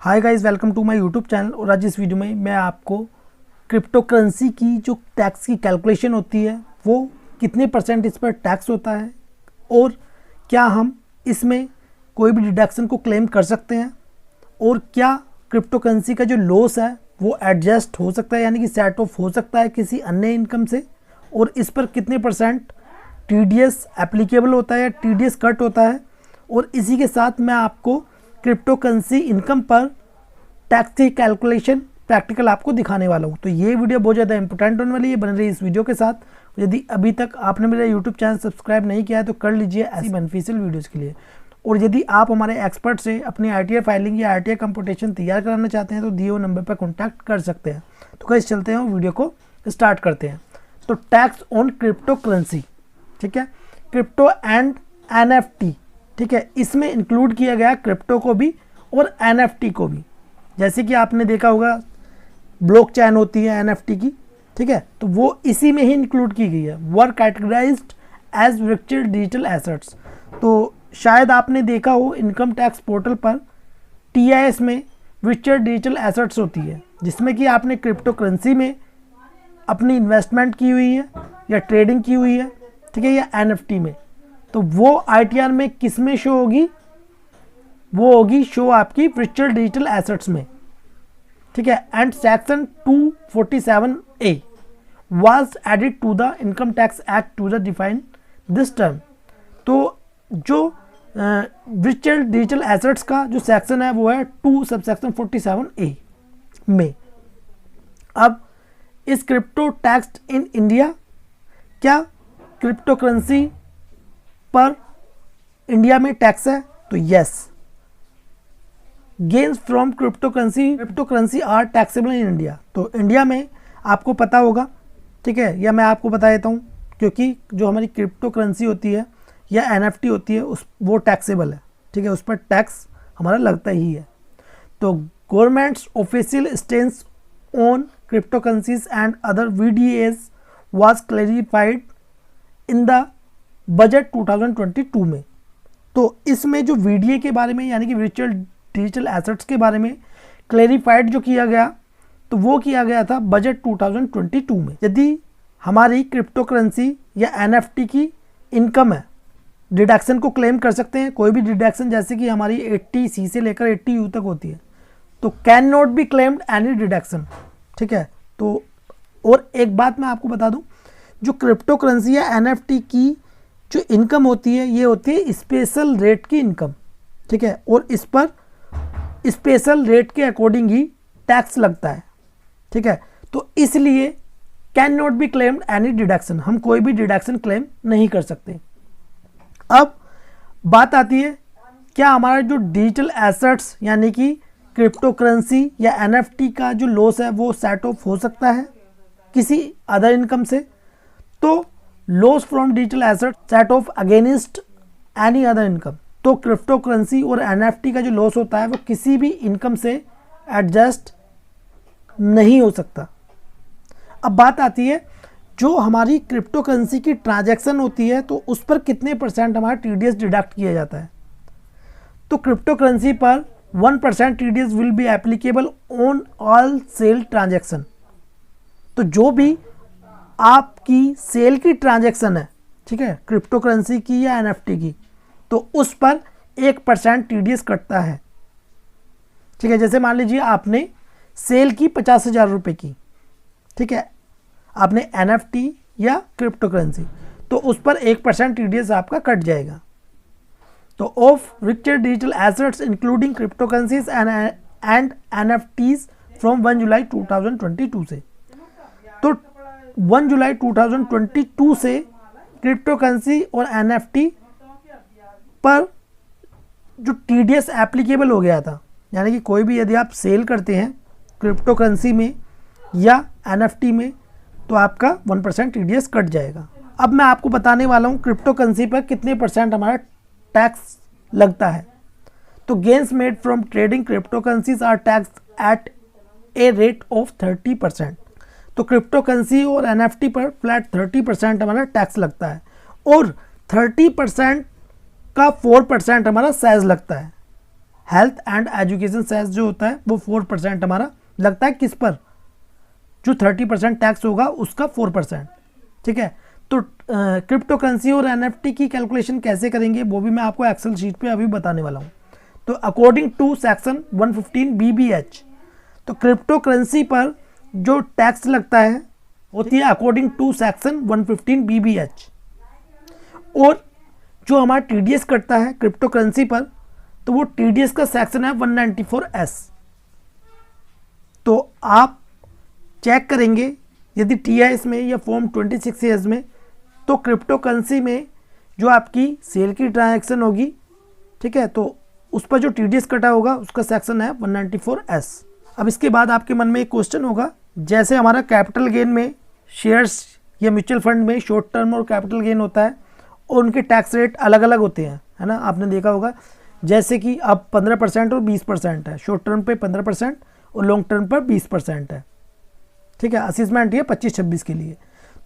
Hi guys, welcome to my YouTube channel. और आज इस वीडियो में मैं आपको क्रिप्टो करेंसी की जो टैक्स की कैलकुलेशन होती है वो कितने परसेंट इस पर टैक्स होता है और क्या हम इसमें कोई भी डिडक्शन को क्लेम कर सकते हैं और क्या क्रिप्टो करेंसी का जो लॉस है वो एडजस्ट हो सकता है, यानी कि सेट ऑफ हो सकता है किसी अन्य इनकम से, और इस पर कितने परसेंट टीडीएस एप्लीकेबल होता है या टीडीएस कट होता है। और इसी के साथ मैं आपको क्रिप्टो करेंसी इनकम पर टैक्स की कैलकुलेशन प्रैक्टिकल आपको दिखाने वाला हूँ। तो ये वीडियो बहुत ज़्यादा इंपॉर्टेंट होने वाली है, बन रही है इस वीडियो के साथ। यदि अभी तक आपने मेरा यूट्यूब चैनल सब्सक्राइब नहीं किया है तो कर लीजिए ऐसी बेनिफिशियल वीडियोज़ के लिए। और यदि आप हमारे एक्सपर्ट से अपनी आईटीआर फाइलिंग या आईटीआर कंपटीशन तैयार कराना चाहते हैं तो दिए हुए नंबर पर कॉन्टैक्ट कर सकते हैं। तो कैसे चलते हैं वीडियो को स्टार्ट करते हैं। तो टैक्स ऑन क्रिप्टो करेंसी, ठीक है, क्रिप्टो एंड एनएफटी, ठीक है, इसमें इंक्लूड किया गया क्रिप्टो को भी और एनएफटी को भी। जैसे कि आपने देखा होगा ब्लॉकचेन होती है एनएफटी की, ठीक है, तो वो इसी में ही इंक्लूड की गई है। Were categorized as virtual digital assets. तो शायद आपने देखा हो इनकम टैक्स पोर्टल पर टीआईएस में वर्चुअल डिजिटल एसेट्स होती है, जिसमें कि आपने क्रिप्टो करेंसी में अपनी इन्वेस्टमेंट की हुई है या ट्रेडिंग की हुई है, ठीक है, या एनएफटी में। तो वो आईटीआर में किस में शो होगी? वो होगी शो आपकी वर्चुअल डिजिटल एसेट्स में, ठीक है। And section 247A was added to the income tax act to the define this term. तो जो वर्चुअल डिजिटल एसेट्स का जो सेक्शन है वो है 2 सबसेक्शन 47A में। अब इस क्रिप्टो टैक्स इन इंडिया, क्या क्रिप्टो करेंसी पर इंडिया में टैक्स है? तो yes, gains from cryptocurrency are taxable in India. तो इंडिया में आपको पता होगा, ठीक है, या मैं आपको बता देता हूँ, क्योंकि जो हमारी क्रिप्टो करेंसी होती है या एनएफटी होती है वो टैक्सेबल है, ठीक है, उस पर टैक्स हमारा लगता ही है। तो government's official stance on crypto currencies and other VDAs was clarified in the budget 2022 में। तो इसमें जो वीडीए के बारे में, यानी कि वर्चुअल डिजिटल एसेट्स के बारे में क्लैरिफाइड जो किया गया, तो वो किया गया था बजट 2022 में। यदि हमारी क्रिप्टो करेंसी या एनएफटी की इनकम है, डिडक्शन को क्लेम कर सकते हैं, कोई भी डिडक्शन, जैसे कि हमारी 80C से लेकर 80U तक होती है, तो can not be claimed any deduction, ठीक है। तो और एक बात मैं आपको बता दूं, जो क्रिप्टो करेंसी या एनएफटी की जो इनकम होती है ये होती है स्पेशल रेट की इनकम, ठीक है, और इस पर स्पेशल रेट के अकॉर्डिंग ही टैक्स लगता है, ठीक है। तो इसलिए can not be claimed any deduction, हम कोई भी डिडक्शन क्लेम नहीं कर सकते। अब बात आती है, क्या हमारा जो डिजिटल एसेट्स यानी कि क्रिप्टो करेंसी या एनएफटी का जो लॉस है वो सेट ऑफ हो सकता है किसी अदर इनकम से? तो loss from digital asset set of against any other income. तो क्रिप्टो करेंसी और एनएफटी का जो लॉस होता है वो किसी भी इनकम से एडजस्ट नहीं हो सकता। अब बात आती है, जो हमारी क्रिप्टो करेंसी की ट्रांजैक्शन होती है तो उस पर कितने परसेंट हमारा टीडीएस डिडक्ट किया जाता है? तो क्रिप्टो करेंसी पर 1% TDS will be applicable on all sale transaction. तो जो भी आपकी सेल की ट्रांजैक्शन है, ठीक है, क्रिप्टो करेंसी की या एनएफटी की, तो उस पर 1% टीडीएस कटता है, ठीक है। जैसे मान लीजिए आपने सेल की 50,000 रुपये की, ठीक है, आपने एनएफटी या क्रिप्टो करेंसी, तो उस पर 1% टीडीएस आपका कट जाएगा। तो of virtual digital assets including crypto currencies and NFTs from 1 जुलाई 2022 से। तो 1 जुलाई 2022 से क्रिप्टो करेंसी और एनएफटी पर जो टीडीएस एप्लीकेबल हो गया था, यानी कि कोई भी यदि आप सेल करते हैं क्रिप्टो करेंसी में या एनएफटी में तो आपका 1% टीडीएस कट जाएगा। अब मैं आपको बताने वाला हूँ क्रिप्टो करेंसी पर कितने परसेंट हमारा टैक्स लगता है। तो gains made from trading cryptocurrencies are tax at a rate of 30%। तो क्रिप्टो करेंसी और एनएफटी पर फ्लैट 30% हमारा टैक्स लगता है और 30% का 4% हमारा सेस लगता हेल्थ एंड एजुकेशन सेस जो होता है वो 4% हमारा लगता है। किस पर? जो 30% टैक्स होगा उसका 4%। ठीक है, तो क्रिप्टो करेंसी और एनएफटी की कैलकुलेशन कैसे करेंगे वो भी मैं आपको एक्सेल शीट पे अभी बताने वाला हूँ। तो अकॉर्डिंग टू सेक्शन 115 BBH, तो क्रिप्टो करेंसी पर जो टैक्स लगता है होती है अकॉर्डिंग टू सेक्शन 115 BBH। और जो हमारा TDS कटता है क्रिप्टो करेंसी पर, तो वो TDS का सेक्शन है 194S। तो आप चेक करेंगे यदि TIS में या फॉर्म 26S में, तो क्रिप्टो करेंसी में जो आपकी सेल की ट्रांजैक्शन होगी, ठीक है, तो उस पर जो TDS कटा होगा उसका सेक्शन है 194S। अब इसके बाद आपके मन में एक क्वेश्चन होगा, जैसे हमारा कैपिटल गेन में शेयर्स या म्यूचुअल फंड में शॉर्ट टर्म और कैपिटल गेन होता है और उनके टैक्स रेट अलग अलग होते हैं, है ना, आपने देखा होगा। जैसे कि अब 15% और 20% है, शॉर्ट टर्म पे 15% और लॉन्ग टर्म पर 20% है। ठीक है, असेसमेंट ये 25-26 के लिए।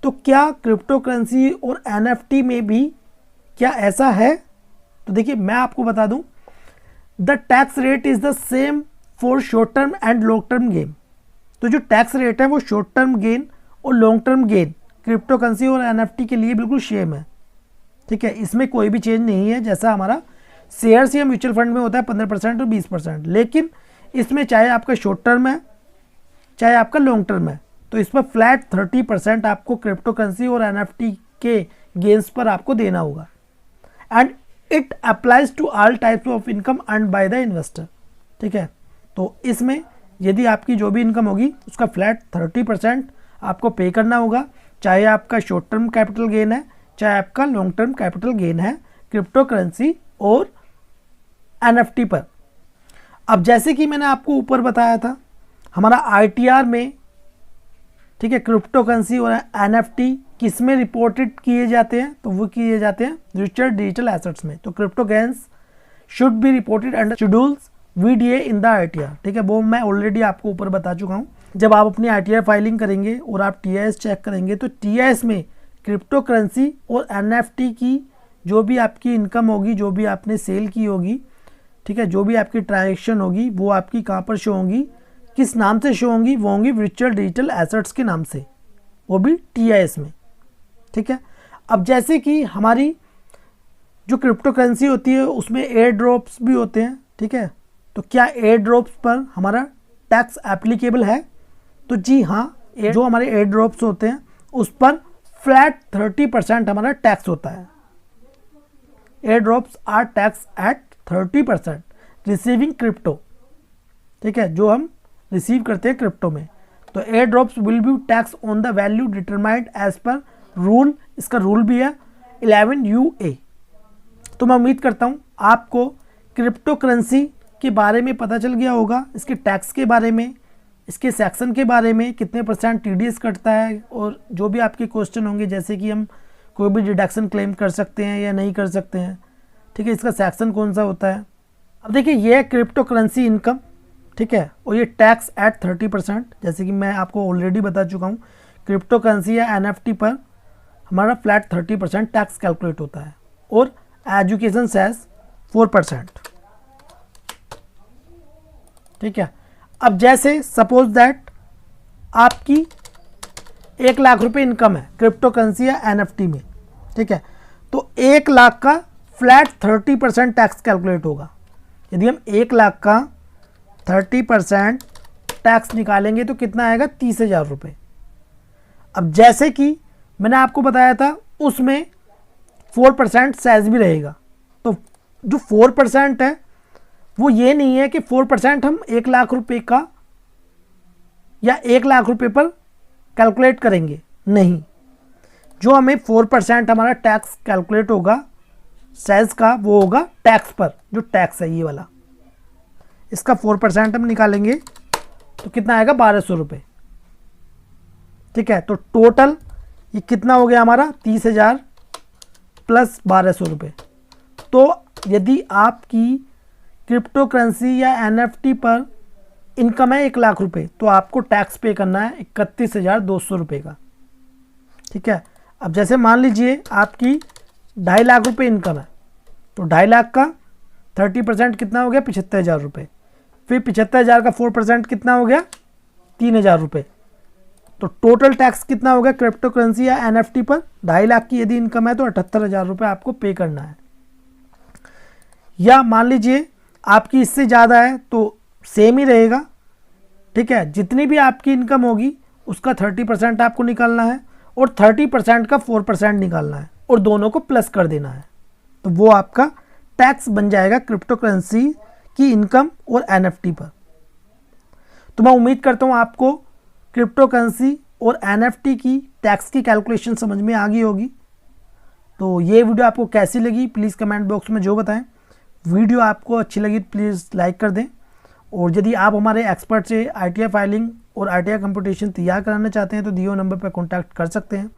तो क्या क्रिप्टो करेंसी और एनएफटी में भी क्या ऐसा है? तो देखिए मैं आपको बता दूं, the tax rate is the same for short term and long term gain. तो जो टैक्स रेट है वो शॉर्ट टर्म गेन और long term gain crypto currency और एनएफटी के लिए बिल्कुल सेम है। ठीक है, इसमें कोई भी चेंज नहीं है। जैसा हमारा शेयर्स या म्यूचुअल फंड में होता है 15% और 20%, लेकिन इसमें चाहे आपका शॉर्ट टर्म है चाहे आपका लॉन्ग टर्म है, तो इस पर फ्लैट 30% आपको क्रिप्टो करेंसी और एनएफटी के गेन्स पर आपको देना होगा। And it applies to all types of income earned by the investor. ठीक है, तो इसमें यदि आपकी जो भी इनकम होगी उसका फ्लैट 30% आपको पे करना होगा, चाहे आपका शॉर्ट टर्म कैपिटल गेन है चाहे आपका लॉन्ग टर्म कैपिटल गेन है क्रिप्टो करेंसी और एनएफटी पर। अब जैसे कि मैंने आपको ऊपर बताया था, हमारा ITR में, ठीक है, क्रिप्टो करेंसी और एनएफटी किस में रिपोर्टेड किए जाते हैं? तो वो किए जाते हैं रिचर्ड डिजिटल एसेट्स में। तो crypto gains should be reported under schedules VDA in the ITR। ठीक है, वो मैं ऑलरेडी आपको ऊपर बता चुका हूँ। जब आप अपनी ITR फाइलिंग करेंगे और आप TIS चेक करेंगे, तो TIS में क्रिप्टो करेंसी और एनएफटी की जो भी आपकी इनकम होगी, जो भी आपने सेल की होगी, ठीक है, जो भी आपकी ट्रांजैक्शन होगी, वो आपकी कहाँ पर शो होंगी, किस नाम से शो होंगी? वो होंगी वर्चुअल डिजिटल एसेट्स के नाम से, वो भी TIS में। ठीक है, अब जैसे कि हमारी जो क्रिप्टो करेंसी होती है उसमें एयर ड्रॉप्स भी होते हैं। ठीक है, तो क्या एयर ड्रॉप्स पर हमारा टैक्स एप्लीकेबल है? तो जी हाँ, जो हमारे एयर ड्रॉप्स होते हैं उस पर फ्लैट 30% हमारा टैक्स होता है। Airdrops are tax at 30% receiving crypto. ठीक है, जो हम रिसीव करते हैं क्रिप्टो में। तो airdrops will be tax on the value determined as per rule. इसका रूल भी है 11UA। तो मैं उम्मीद करता हूँ आपको क्रिप्टो करेंसी के बारे में पता चल गया होगा, इसके टैक्स के बारे में, इसके सेक्शन के बारे में, कितने % TDS कटता है, और जो भी आपके क्वेश्चन होंगे जैसे कि हम कोई भी डिडक्शन क्लेम कर सकते हैं या नहीं कर सकते हैं। ठीक है, इसका सेक्शन कौन सा होता है। अब देखिए ये है क्रिप्टो करेंसी इनकम। ठीक है, और ये टैक्स एट 30%, जैसे कि मैं आपको ऑलरेडी बता चुका हूँ, क्रिप्टो करेंसी या एनएफटी पर हमारा फ्लैट 30% टैक्स कैलकुलेट होता है और एजुकेशन सेस 4%। ठीक है, अब जैसे सपोज दैट आपकी 1 लाख रुपए इनकम है क्रिप्टो करेंसी या एनएफटी में। ठीक है, तो 1 लाख का फ्लैट 30% टैक्स कैलकुलेट होगा। यदि हम 1 लाख का 30% टैक्स निकालेंगे तो कितना आएगा? 30,000 रुपये। अब जैसे कि मैंने आपको बताया था उसमें 4% सेस भी रहेगा। तो जो 4% है वो ये नहीं है कि 4% हम 1 लाख रुपए का या 1 लाख रुपए पर कैलकुलेट करेंगे, नहीं। जो हमें 4% हमारा टैक्स कैलकुलेट होगा सेस का, वो होगा टैक्स पर। जो टैक्स है ये वाला, इसका 4% हम निकालेंगे तो कितना आएगा? 1200 रुपये। ठीक है, तो टोटल ये कितना हो गया हमारा? 30,000 प्लस 1200 रुपये। तो यदि आपकी क्रिप्टो करेंसी या एनएफटी पर इनकम है 1 लाख रुपए, तो आपको टैक्स पे करना है 31,200 रुपये का। ठीक है, अब जैसे मान लीजिए आपकी 2.5 लाख रुपए इनकम है, तो 2.5 लाख का 30% कितना हो गया 75,000 रुपये। फिर 75,000 का 4% कितना हो गया 3,000 रुपये। तो टोटल टैक्स कितना हो गया क्रिप्टो करेंसी या एनएफटी पर 2.5 लाख की यदि इनकम है तो 78,000 रुपये आपको पे करना है। या मान लीजिए आपकी इससे ज़्यादा है तो सेम ही रहेगा, ठीक है। जितनी भी आपकी इनकम होगी उसका 30% आपको निकालना है और 30% का 4% निकालना है और दोनों को प्लस कर देना है। तो वो आपका टैक्स बन जाएगा क्रिप्टो करेंसी की इनकम और एनएफटी पर। तो मैं उम्मीद करता हूँ आपको क्रिप्टो करेंसी और एनएफटी की टैक्स की कैलकुलेशन समझ में आ गई होगी। तो ये वीडियो आपको कैसी लगी प्लीज़ कमेंट बॉक्स में जो बताएं। वीडियो आपको अच्छी लगी प्लीज़ लाइक कर दें। और यदि आप हमारे एक्सपर्ट से आरटीआई फाइलिंग और आरटीआई कंप्यूटेशन तैयार कराना चाहते हैं तो दिए हुए नंबर पर कॉन्टैक्ट कर सकते हैं।